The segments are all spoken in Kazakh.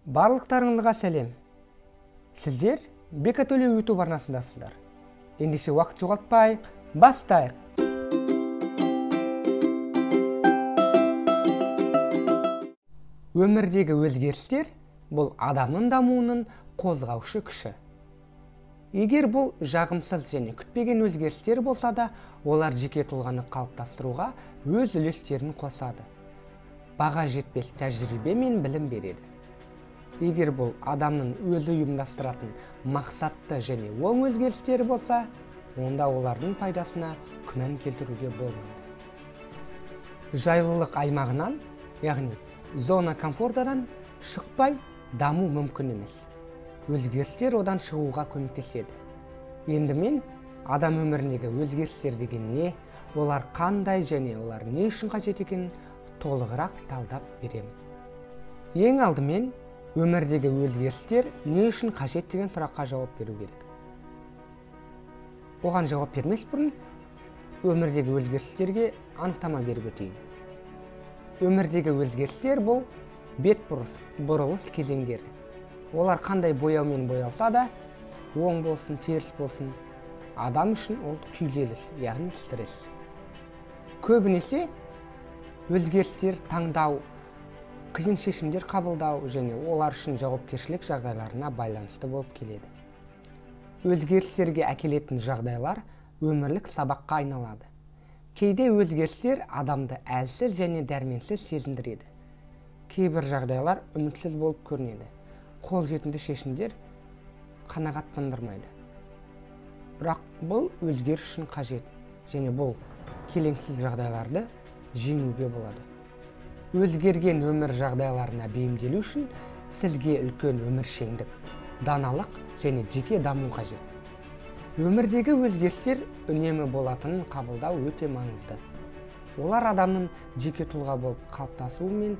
Барлықтарыңызға сәлем. Сіздер Бека Төлеу YouTube арнасындасыздар. Ендеше уақыт жоғалтпайық, бастайық. Өмірдегі өзгерістер бұл адамның дамуының қозғаушы күші. Егер бұл жағымсыз және күтпеген өзгерістер болса да, олар жеке тұлғаны қалыптастыруға өз үлестерін қосады. Баға жетпес тәжірибе мен білім береді. Егер бұл адамның өзі ұйымдастыратын мақсатты және оң өзгерістері болса, онда олардың пайдасына күмән келтіруге болмайды. Жайлылық аймағынан, яғни зона комфортадан шықпай даму мүмкін емес. Өзгерістер одан шығуға көмектеседі. Енді мен адам өміріндегі өзгерістер деген не, олар қандай және олар не үшін қажет екенін толығырақ талдап беремін. Ең алдымен өмірдегі өзгерістер не үшін қажет деген сұраққа жауап беру керек. Оған жауап бермес бұрын өмірдегі өзгерістерге анықтама беріп өтейін. Өмірдегі өзгерістер бұл бұрылыс кезеңдері. Олар қандай бояумен боялса да, оң болсын, теріс болсын, адам үшін ол күйзеліс, яғни стресс. Көбінесе өзгерістер таңдау, қиын шешімдер қабылдау және олар үшін жауапкершілік жағдайларына байланысты болып келеді. Өзгерістерге әкелетін жағдайлар өмірлік сабаққа айналады. Кейде өзгерістер адамды әлсіз және дәрменсіз сезіндіреді. Кейбір жағдайлар үмітсіз болып көрінеді. Қолжетімді шешімдер қанағаттандырмайды. Бірақ бұл өзгеріс үшін қажет және бұл келеңсіз жағдайларды жеңуге болады. Өзгерген өмір жағдайларына бейімделу үшін сізге үлкен өміршеңдік, даналық және жеке даму қажет. Өмірдегі өзгерістер үнемі болатынын қабылдау өте маңызды. Олар адамның жеке тұлға болып қалыптасуы мен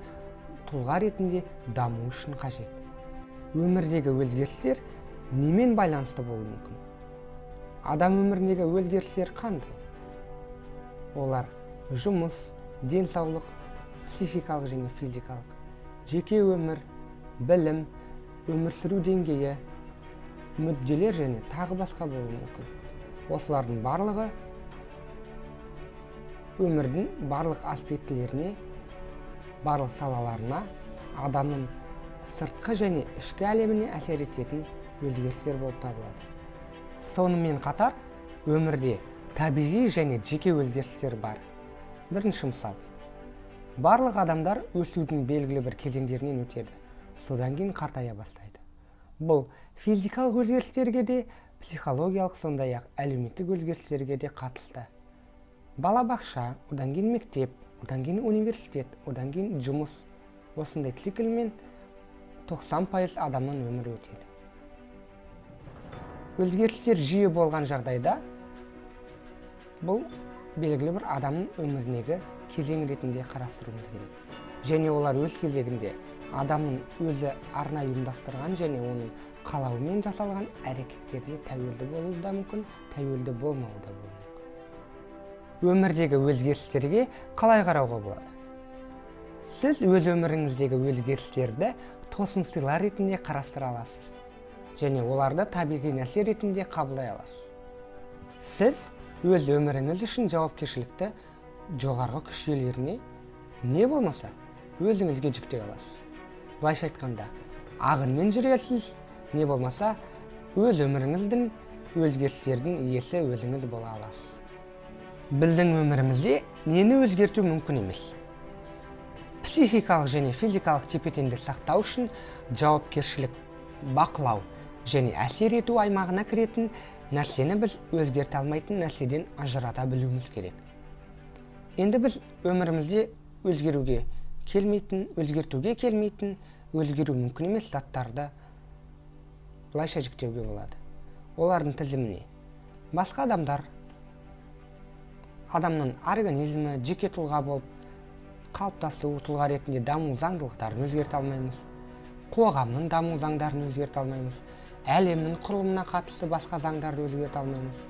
тұлға ретінде даму үшін қажет. Өмірдегі өзгерістер немен байланысты болуы мүмкін? Адам өміріндегі өзгерістер қандай? Олар жұмыс, денсаулық, психикалық және физикалық, жеке өмір, білім, өмір сүру деңгейі, мүдделер және тағы басқа болуы мүмкін. Осылардың барлығы өмірдің барлық аспектілеріне, барлық салаларына, адамның сыртқы және ішкі әлеміне әсер ететін өзгерістер болып табылады. Сонымен қатар, өмірде табиғи және жеке өзгерістер бар. Бірінші мысал. Барлық адамдар өсудің белгілі бір кезеңдерінен өтеді. Содан кейін қартая бастайды. Бұл физикалық өзгерістерге де, психологиялық сондай-ақ әлеуметтік өзгерістерге де қатысты. Балабақша, одан кейін мектеп, одан кейін университет, одан кейін жұмыс. Осындай циклмен 90% адамның өмірі өтеді. Өзгерістер жиі болған жағдайда бұл белгілі бір адамның өміріндегі кезең ретінде қарастыруымыз керек. Және олар өз кезегінде адамның өзі арнайы ұйымдастырған және оның қалауымен жасалған әрекеттеріне тәуелді болуы да мүмкін, тәуелді болмауы да мүмкін. Өмірдегі өзгерістерге қалай қарауға болады? Сіз өз өміріңіздегі өзгерістерді тосын сыйлар ретінде қарастыра аласыз және оларды табиғи нәрсе ретінде қабылдай аласыз. Сіз өз өміріңіз үшін жауапкершілікті жоғарғы күш иелеріне не болмаса өзіңізге жүктей аласыз. Былайша айтқанда, ағынмен жүресіз, не болмаса өз өміріңіздің өзгерістердің иесі өзіңіз бола аласыз. Біздің өмірімізде нені өзгерту мүмкін емес? Психикалық және физикалық тепе-теңдікті сақтау үшін жауапкершілік, бақылау және әсер ету аймағына кіретін нәрсені біз өзгерте алмайтын нәрседен ажырата білуіміз керек. Енді біз өмірімізде өзгертуге келмейтін, өзгеру мүмкін емес заттарды былайша жіктеуге болады. Олардың тізіміне басқа адамдар, адамның организмі, жеке тұлға болып қалыптасу, тұлға ретінде даму заңдылықтарын өзгерте алмаймыз. Қоғамның даму заңдарын өзгерте алмаймыз. Әлемнің құрылымына қатысты басқа заңдарды өзгерте алмаймыз.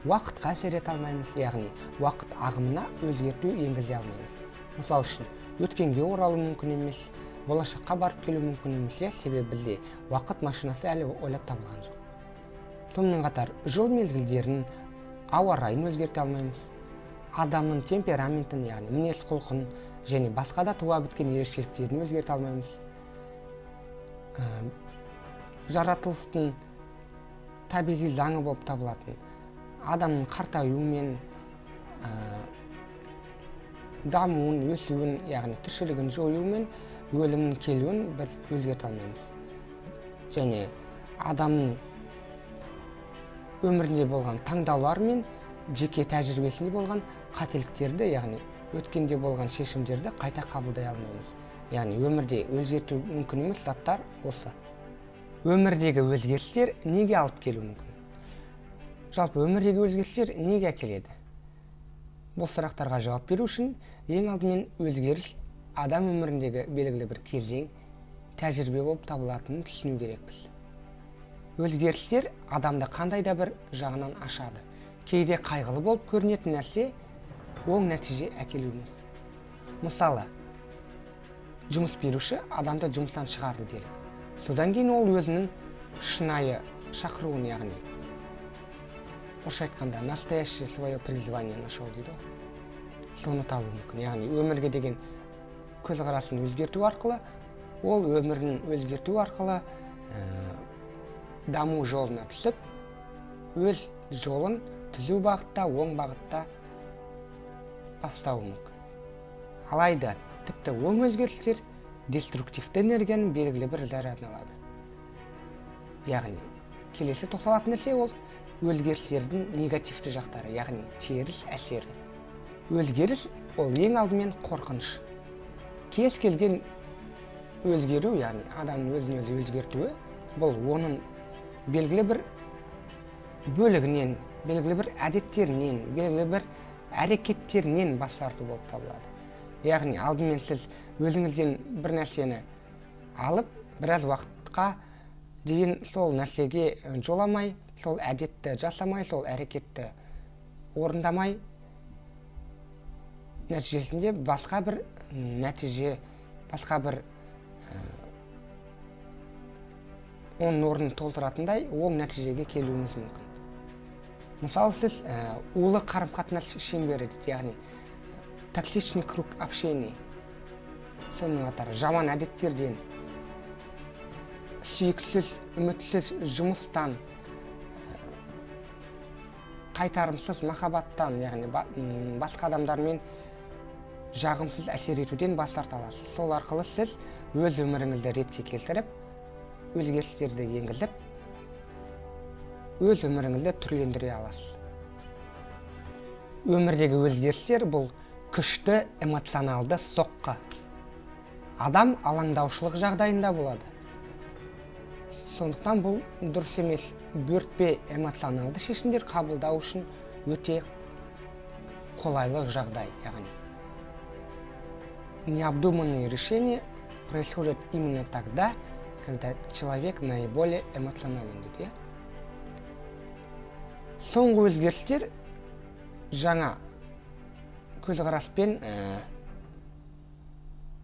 Уақытқа әсер ете алмаймыз, яғни уақыт ағымына өзгерту енгізе алмаймыз. Мысал үшін, өткенге оралу мүмкін емес, болашаққа барып келу мүмкін емес, себебі бізде уақыт машинасы әлі ойлап табылған жоқ. Сонымен қатар жыл мезгілдерін, ауа райын өзгерте алмаймыз. Адамның темпераментін, яғни мінез құлқын және басқа да туа біткен ерекшеліктерін өзгерте алмаймыз. Жаратылыстың табиғи заңы болып табылатын адамның қартаюымен, дамуын, өсуін, яғни тіршілігін жоюымен өлімнің келуін біз өзгерте алмаймыз. Және адамның өмірінде болған таңдаулар мен жеке тәжірибесінде болған қателіктерді, яғни өткенде болған шешімдерді қайта қабылдай алмаймыз. Яғни өмірде өзгерту мүмкін емес заттар осы. Өмірдегі өзгерістер неге алып келу мүмкін? Жалпы өмірдегі өзгерістер неге әкеледі? Бұл сұрақтарға жауап беру үшін ең алдымен өзгеріс адам өміріндегі белгілі бір кезең, тәжірибе болып табылатынын түсіну керекпіз. Өзгерістер адамды қандай да бір жағынан ашады. Кейде қайғылы болып көрінетін нәрсе оң нәтиже әкелуі мүмкін. Мысалы, жұмыс беруші адамды жұмыстан шығарды делік. Содан кейін ол өзінің шынайы шақыруын, яғни орысша айтқанда настоящее свое призвание нашел дейді. Соны табу мүмкін. Яғни өмірге деген көзқарасын өзгерту арқылы, ол өмірін өзгерту арқылы даму жолына түсіп, өз жолын түзу бағытта, оң бағытта бастауы мүмкін. Алайда тіпті оң өзгерістер деструктивті энергияның белгілі бір зарядын алады. Яғни келесі тоқталатын нәрсе ол өзгерістердің негативті жақтары, яғни теріс әсері. Өзгеріс ол ең алдымен қорқыныш. Кез келген өзгеру, яғни адамның өзін өзі өзгертуі, бұл оның белгілі бір бөлігінен, белгілі бір әдеттерінен, белгілі бір әрекеттерінен бас тарту болып табылады. Яғни алдымен сіз өзіңізден бір нәрсені алып, біраз уақытқа дейін сол нәрсеге жоламай, сол әдетті жасамай, сол әрекетті орындамай, нәтижесінде басқа бір нәтиже, басқа бір оның орнын толтыратындай оң нәтижеге келуіңіз мүмкін. Мысалы, сіз улы қарым-қатынас шеңбері дейді, яғни токсичный круг общения. Сонымен қатар жаман әдеттерден, сүйіксіз, үмітсіз жұмыстан, қайтарымсыз махаббаттан, яғни басқа адамдармен жағымсыз әсер етуден бас тарта аласыз. Сол арқылы сіз өз өміріңізді ретке келтіріп, өзгерістерді енгізіп, өз өміріңізді түрлендіре аласыз. Өмірдегі өзгерістер бұл күшті эмоционалды соққы. Адам алаңдаушылық жағдайында болады. Сондықтан бұл дұрыс емес, бөртпе эмоционалды шешімдер қабылдау үшін өте қолайлы жағдай, яғни необдуманные решения происходят именно тогда, когда человек наиболее эмоционален дейді. Соңғы өзгерістер жаңа көзқараспен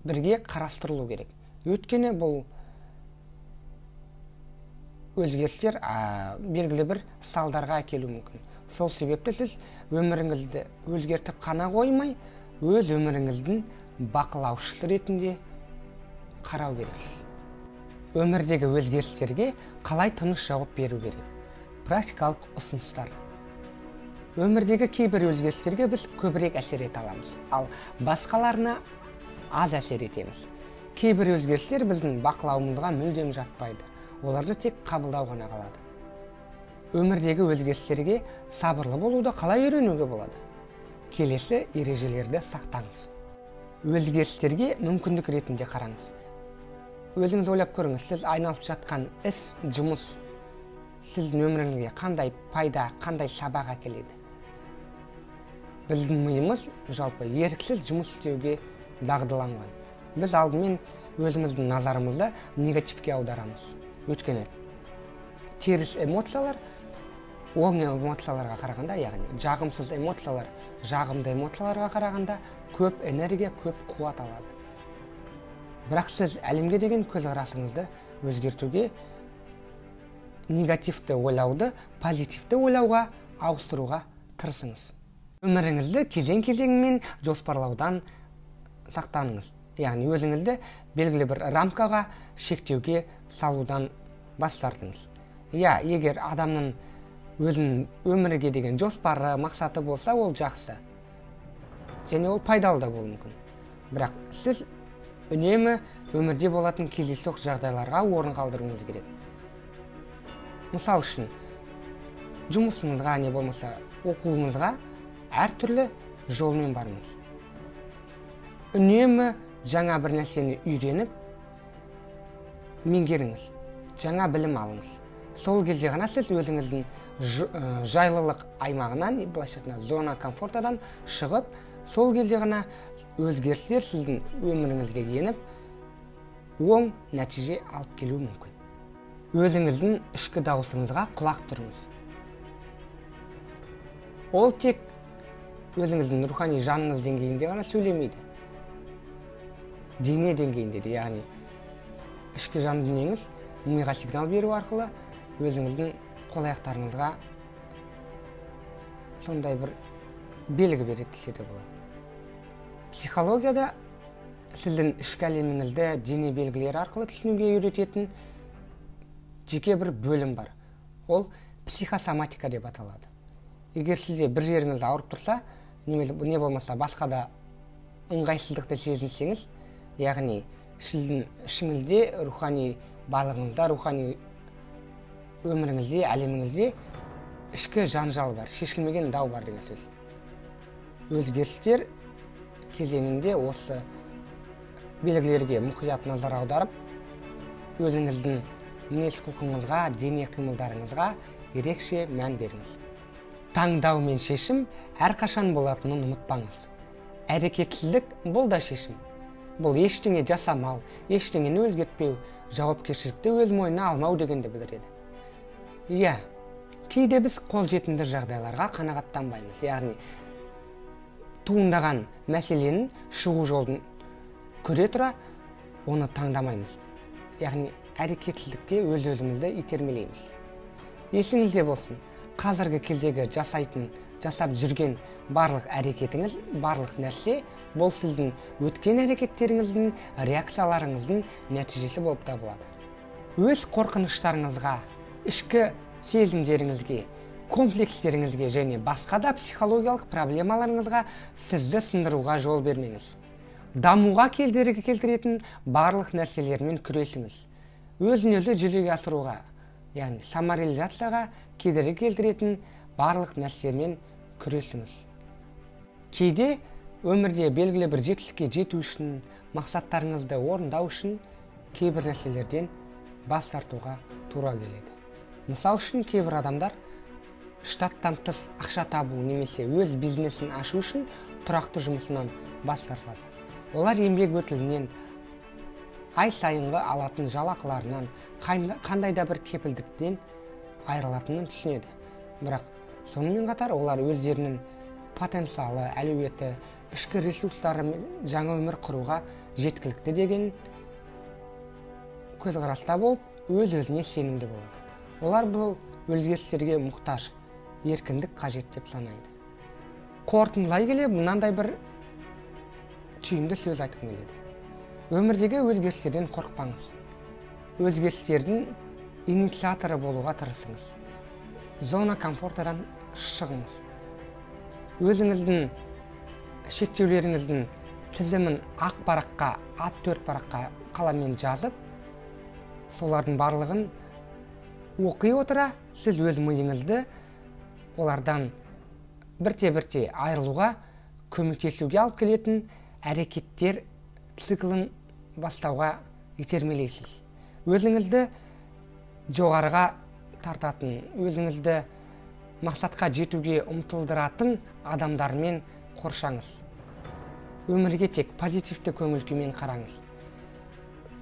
бірге қарастырылу керек. Өйткені бұл өзгерістер белгілі бір салдарға әкелу мүмкін. Сол себепті сіз өміріңізді өзгертіп қана қоймай, өз өміріңіздің бақылаушысы ретінде қарау керексіз. Өмірдегі өзгерістерге қалай тыныш жауап беру керек? Практикалық ұсыныстар. Өмірдегі кейбір өзгерістерге біз көбірек әсер ете аламыз, ал басқаларына аз әсер етеміз. Кейбір өзгерістер біздің бақылауымызға мүлдем жатпайды. Оларды тек қабылдау ғана қалады. Өмірдегі өзгерістерге сабырлы болуды қалай үйренуге болады? Келесі ережелерді сақтаңыз. Өзгерістерге мүмкіндік ретінде қараңыз. Өзіңіз ойлап көріңіз, сіз айналып жатқан іс, жұмыс сіздің өміріңізге қандай пайда, қандай сабақ әкеледі? Біздің миымыз жалпы еріксіз жұмыс істеуге дағдыланған. Біз алдымен өзіміздің назарымызды негативке аударамыз. Өйткені теріс эмоциялар оң эмоцияларға қарағанда, яғни жағымсыз эмоциялар жағымды эмоцияларға қарағанда көп энергия, көп қуат алады. Бірақ сіз әлемге деген көзқарасыңызды өзгертуге, негативті ойлауды позитивті ойлауға ауыстыруға тырысыңыз. Өміріңізді кезең-кезеңмен жоспарлаудан сақтаныңыз. Яғни өзіңізді белгілі бір рамкаға, шектеуге салудан бас тартыңыз. Егер адамның өзінің өмірге деген жоспары, мақсаты болса, ол жақсы. Және ол пайдалы да болуы мүмкін. Бірақ сіз үнемі өмірде болатын кездейсоқ жағдайларға орын қалдыруыңыз керек. Мысал үшін, жұмысыңызға не болмаса оқуыңызға әртүрлі жолмен барыңыз. Үнемі жаңа бір нәрсені үйреніп, меңгеріңіз, жаңа білім алыңыз. Сол кезде ғана сіз өзіңіздің жайлылық аймағынан, зона комфортадан шығып, сол кезде ғана өзгерістер сіздің өміріңізге еніп, оң нәтиже алып келуі мүмкін. Өзіңіздің ішкі дауысыңызға құлақ түріңіз. Ол тек өзіңіздің рухани жаныңыз деңгейінде ғана сөйлемейді. Дене деңгейінде де, яғни ішкі жан дүниеңіз миға сигнал беру арқылы өзіңіздің қол-аяқтарыңызға сондай бір белгі береді десе де болады. Психологияда сіздің ішкі әлеміңізді дене белгілері арқылы түсінуге үйрететін жеке бір бөлім бар. Ол психосоматика деп аталады. Егер сізде бір жеріңіз ауырып тұрса, не болмаса басқа да ыңғайсыздықты сезінсеңіз, яғни сіздің ішіңізде, рухани байлығыңызда, рухани өміріңізде, әлеміңізде ішкі жанжал бар, шешілмеген дау бар деген сөз. Өзгерістер кезеңінде осы белгілерге мұқият назар аударып, өзіңіздің мінез-құлқыңызға, дене қимылдарыңызға ерекше мән беріңіз. Таңдау мен шешім әрқашан болатынын ұмытпаңыз. Әрекетсіздік бұл да шешім. Бұл ештеңе жасамау, ештеңені өзгертпеу, жауапкершілікті өз мойнына алмау дегенді білдіреді. Кейде біз қолжетімді жағдайларға қанағаттанбаймыз. Яғни туындаған мәселенің шығу жолын көре тұра, оны таңдамаймыз. Яғни әрекетсіздікке өз-өзімізді итермелейміз. Есіңізде болсын, қазіргі кездегі жасап жүрген барлық әрекетіңіз, барлық нәрсе, бұл сіздің өткен әрекеттеріңіздің, реакцияларыңыздың нәтижесі болып табылады. Өз қорқыныштарыңызға, ішкі сезімдеріңізге, комплекстеріңізге және басқа да психологиялық проблемаларыңызға сізді сындыруға жол бермеңіз. Дамуға кедергі келтіретін барлық нәрселермен күресіңіз. Өзін-өзі жүзеге асыруға, яғни самореализацияға кедергі келтіретін барлық нәрсемен күресіңіз. Кейде өмірде белгілі бір жетістікке жету үшін, мақсаттарыңызды орындау үшін кейбір нәрселерден бас тартуға тура келеді. Мысал үшін, кейбір адамдар штаттан тыс ақша табу немесе өз бизнесін ашу үшін тұрақты жұмысынан бас тартады. Олар еңбек өтілінен, ай сайынғы алатын жалақыларынан, қандай да бір кепілдіктен айырылатынын түсінеді. Бірақ сонымен қатар олар өздерінің потенциалы, әлеуеті, ішкі ресурстары жаңа өмір құруға жеткілікті деген көзқараста болып, өз-өзіне сенімді болады. Олар бұл өзгерістерге мұқтаж, еркіндік қажет деп санайды. Қорытындылай келе, мынандай бір түйінді сөз айтқым келеді. Өмірдегі өзгерістерден қорықпаңыз. Өзгерістердің инициаторы болуға тырысыңыз. Зона комфортадан шығыңыз. Өзіңіздің шектеулеріңіздің тізімін ақ параққа, A4 параққа қаламмен жазып, солардың барлығын оқи отыра, сіз өз миыңызды олардан бірте-бірте айырылуға, көмектесуге алып келетін әрекеттер циклін бастауға итермелейсіз. Өзіңізді жоғарыға тартатын, өзіңізді мақсатқа жетуге ұмтылдыратын адамдармен қоршаңыз. Өмірге тек позитивті көңіл-күймен қараңыз.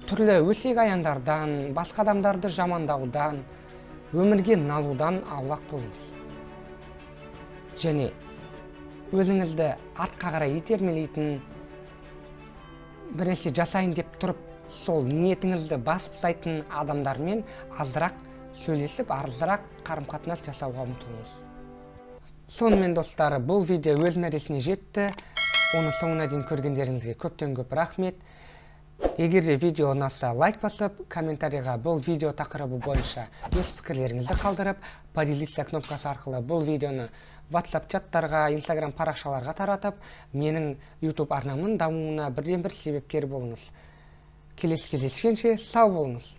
Түрлі өсек аяндардан, басқа адамдарды жамандаудан, өмірге налудан аулақ болыңыз. Және өзіңізді артқа қарай итермелейтін, біресе жасайын деп тұрып сол ниетіңізді басып тастайтын адамдармен азырақ сөйлесіп, азырақ қарым-қатынас жасауға ұмтылыңыз. Сонымен достар, бұл видео өз мәресіне жетті. Оны соңына дейін көргендеріңізге көптен көп рахмет. Егер де видео ұнаса, лайк басып, комментарийға бұл видео тақырыбы бойынша өз пікірлеріңізді қалдырып, поделиться кнопкасы арқылы бұл видеоны WhatsApp чаттарға, Instagram парақшаларға таратып, менің YouTube арнамның дамуына бірден бір себепкер болыңыз. Келесі кездескенше сау болыңыз.